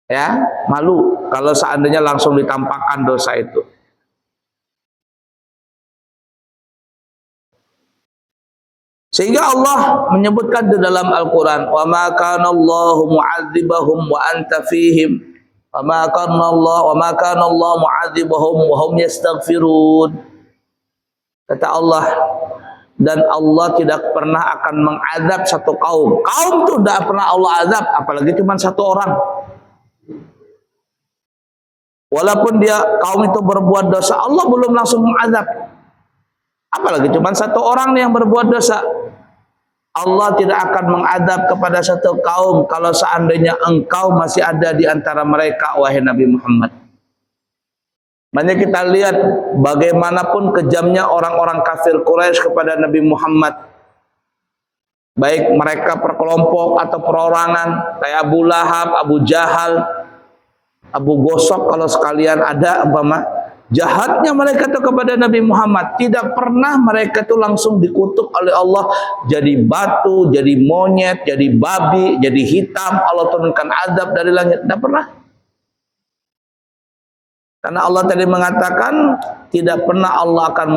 Ya, malu kalau seandainya langsung ditampakkan dosa itu. Sehingga Allah menyebutkan di dalam Al-Quran, wa ma kana Allahu mu'adzibahum wa anta fihim, wa ma kana Allah mu'adzibahum wa hum yastaghfirun. Kata Allah, dan Allah tidak pernah akan mengadab satu kaum. Kaum itu tidak pernah Allah azab, apalagi cuma satu orang. Walaupun kaum itu berbuat dosa, Allah belum langsung mengadab. Apalagi cuma satu orang yang berbuat dosa. Allah tidak akan mengadab kepada satu kaum kalau seandainya engkau masih ada di antara mereka, wahai Nabi Muhammad. Makanya kita lihat bagaimanapun kejamnya orang-orang kafir Quraisy kepada Nabi Muhammad, baik mereka perkelompok atau perorangan, kayak Abu Lahab, Abu Jahal, Abu Gosok kalau sekalian ada, jahatnya mereka itu kepada Nabi Muhammad. Tidak pernah mereka itu langsung dikutuk oleh Allah jadi batu, jadi monyet, jadi babi, jadi hitam. Allah turunkan azab dari langit. Tidak pernah. Karena Allah tadi mengatakan tidak pernah Allah akan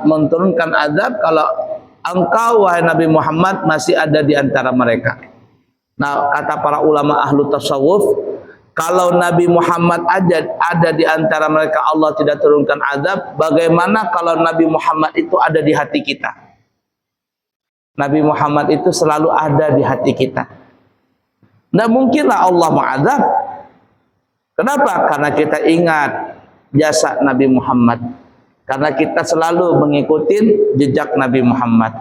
menurunkan azab kalau engkau wahai Nabi Muhammad masih ada di antara mereka. Nah, kata para ulama ahlu tasawuf, kalau Nabi Muhammad ada di antara mereka Allah tidak turunkan azab, bagaimana kalau Nabi Muhammad itu ada di hati kita? Nabi Muhammad itu selalu ada di hati kita. Nah, mungkinlah Allah mengazab. Kenapa? Karena kita ingat jasa Nabi Muhammad. Karena kita selalu mengikuti jejak Nabi Muhammad.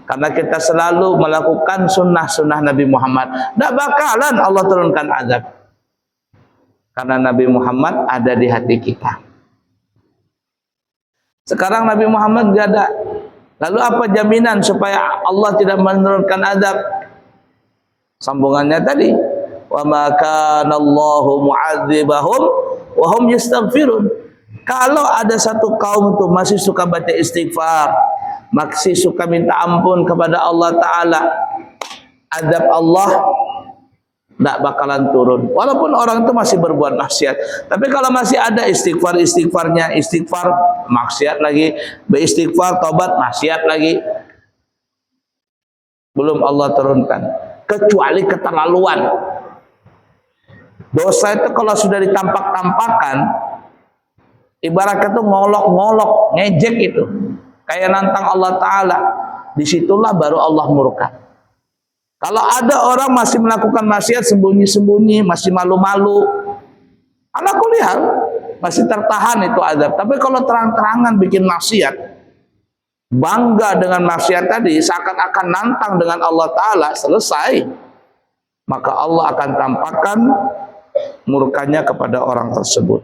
Karena kita selalu melakukan sunnah-sunnah Nabi Muhammad. Tidak bakalan Allah turunkan azab. Karena Nabi Muhammad ada di hati kita. Sekarang Nabi Muhammad tidak ada. Lalu apa jaminan supaya Allah tidak menurunkan azab? Sambungannya tadi, wa ma kana Allahu mu'adzibahum wa hum yastaghfirun. Kalau ada satu kaum itu masih suka baca istighfar, masih suka minta ampun kepada Allah Ta'ala, azab Allah tidak bakalan turun. Walaupun orang itu masih berbuat maksiat. Tapi kalau masih ada istighfarnya, istighfar, maksiat lagi, beristighfar, tobat, maksiat lagi, belum Allah turunkan. Kecuali keterlaluan. Dosa itu kalau sudah ditampak-tampakkan, ibaratnya itu ngolok-ngolok, ngejek itu, kayak nantang Allah Ta'ala, disitulah baru Allah murka. Kalau ada orang masih melakukan maksiat sembunyi-sembunyi, masih malu-malu, ala kulli hal masih tertahan itu azab. Tapi kalau terang-terangan bikin maksiat, bangga dengan maksiat tadi, seakan-akan nantang dengan Allah Ta'ala, selesai, maka Allah akan tampakkan murkanya kepada orang tersebut.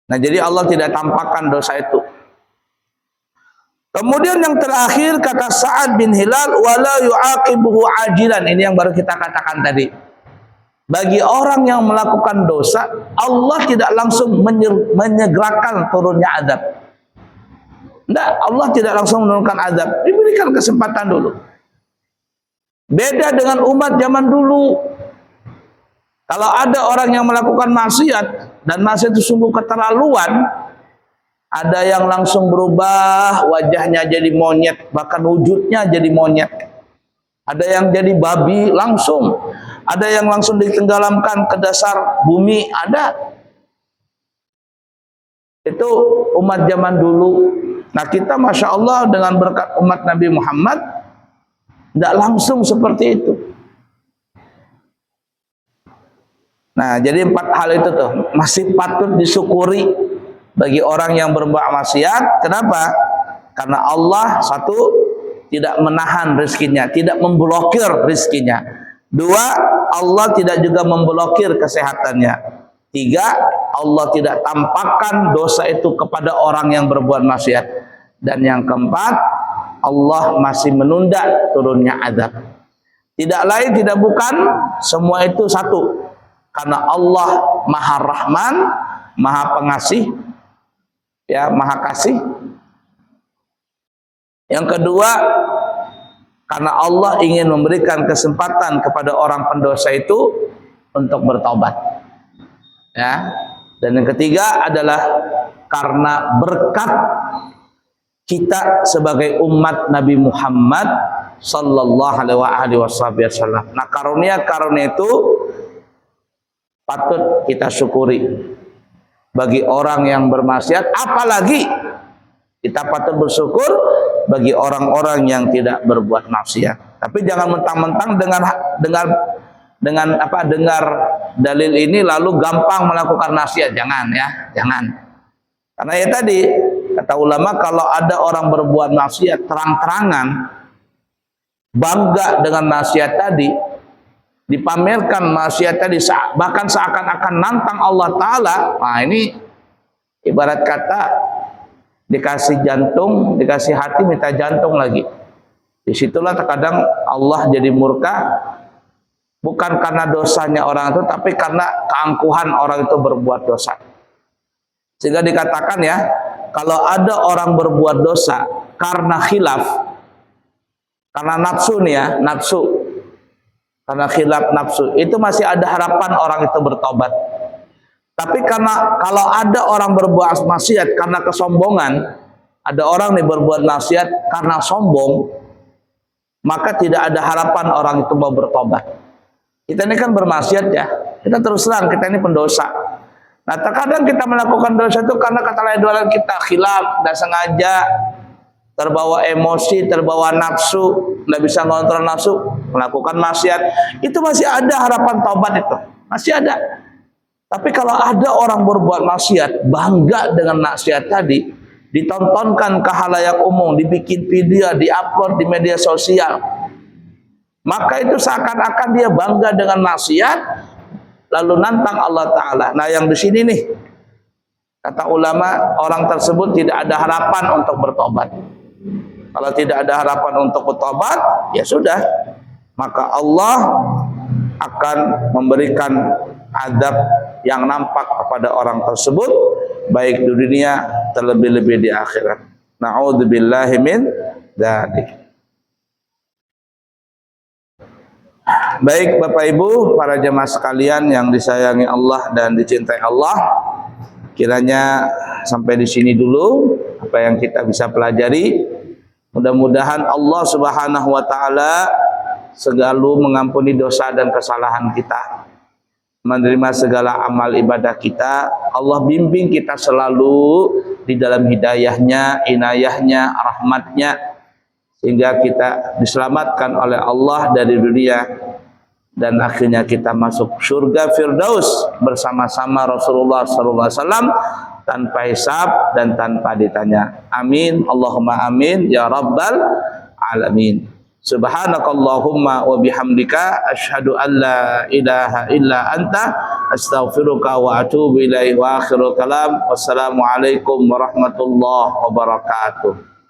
Nah, jadi Allah tidak tampakkan dosa itu. Kemudian yang terakhir kata Sa'ad bin Hilal, wala yu'aqibuhu ajilan. Ini yang baru kita katakan tadi. Bagi orang yang melakukan dosa, Allah tidak langsung menyegerakan turunnya azab. Tidak, Allah tidak langsung menurunkan azab. Diberikan kesempatan dulu. Beda dengan umat zaman dulu. Kalau ada orang yang melakukan maksiat dan maksiat itu sungguh keterlaluan, ada yang langsung berubah, wajahnya jadi monyet, bahkan wujudnya jadi monyet. Ada yang jadi babi langsung. Ada yang langsung ditenggelamkan ke dasar bumi, ada. Itu umat zaman dulu. Nah, kita Masya Allah dengan berkat umat Nabi Muhammad tidak langsung seperti itu. Nah, jadi 4 hal itu tuh masih patut disyukuri bagi orang yang berbuat maksiat. Kenapa? Karena Allah satu, tidak menahan rezekinya, tidak memblokir rezekinya. 2, Allah tidak juga memblokir kesehatannya. 3, Allah tidak tampakkan dosa itu kepada orang yang berbuat maksiat. Dan yang keempat, Allah masih menunda turunnya azab. Tidak lain, tidak bukan, semua itu satu. Karena Allah Maha Rahman, Maha Pengasih, ya, Maha Kasih. Yang kedua, Karena Allah ingin memberikan kesempatan kepada orang pendosa itu untuk bertobat. Ya. Dan yang ketiga adalah karena berkat kita sebagai umat Nabi Muhammad sallallahu alaihi wasallam. Nah, karunia itu patut kita syukuri bagi orang yang bermaksiat, apalagi kita patut bersyukur bagi orang-orang yang tidak berbuat maksiat. Tapi jangan mentang-mentang dengar dalil ini lalu gampang melakukan maksiat, jangan ya, jangan. Karena ya tadi kata ulama, kalau ada orang berbuat maksiat terang-terangan, bangga dengan maksiat tadi, dipamerkan maksiat tadi, bahkan seakan-akan nantang Allah Ta'ala, nah ini ibarat kata dikasih jantung, dikasih hati, minta jantung lagi. Disitulah terkadang Allah jadi murka, bukan karena dosanya orang itu, tapi karena keangkuhan orang itu berbuat dosa. Sehingga dikatakan ya, kalau ada orang berbuat dosa karena khilaf, karena nafsu nih ya, nafsu, karena khilaf nafsu, itu masih ada harapan orang itu bertobat. Tapi karena kalau ada orang berbuat maksiat karena kesombongan, ada orang nih berbuat maksiat karena sombong, maka tidak ada harapan orang itu mau bertobat. Kita ini kan bermaksiat ya, kita terus terang kita ini pendosa. Nah, terkadang kita melakukan dosa itu karena kata lain kita khilaf, tidak sengaja, terbawa emosi, terbawa nafsu, nggak bisa ngontrol nafsu, melakukan maksiat. Itu masih ada harapan tobat itu, masih ada. Tapi kalau ada orang berbuat maksiat, bangga dengan maksiat tadi, ditontonkan ke halayak umum, dibikin video, diupload di media sosial, maka itu seakan-akan dia bangga dengan maksiat, lalu nantang Allah Ta'ala. Nah, yang di sini nih, kata ulama, orang tersebut tidak ada harapan untuk bertobat. Kalau tidak ada harapan untuk bertobat, ya sudah, maka Allah akan memberikan azab yang nampak kepada orang tersebut, baik di dunia terlebih-lebih di akhirat. Na'udzubillahi min dzalik. Baik Bapak Ibu, para jemaah sekalian yang disayangi Allah dan dicintai Allah, kiranya sampai di sini dulu apa yang kita bisa pelajari. Mudah-mudahan Allah Subhanahu wa taala selalu mengampuni dosa dan kesalahan kita, menerima segala amal ibadah kita. Allah bimbing kita selalu di dalam hidayahnya, inayahnya, rahmatnya, sehingga kita diselamatkan oleh Allah dari dunia dan akhirnya kita masuk surga Firdaus bersama-sama Rasulullah SAW tanpa hisab dan tanpa ditanya. Amin, Allahumma amin ya rabbal alamin. Subhanakallahumma wa bihamdika asyhadu an la ilaha illa anta astaghfiruka wa atubu ilaik. Wa akhiru kalam, wassalamu alaikum warahmatullahi wabarakatuh.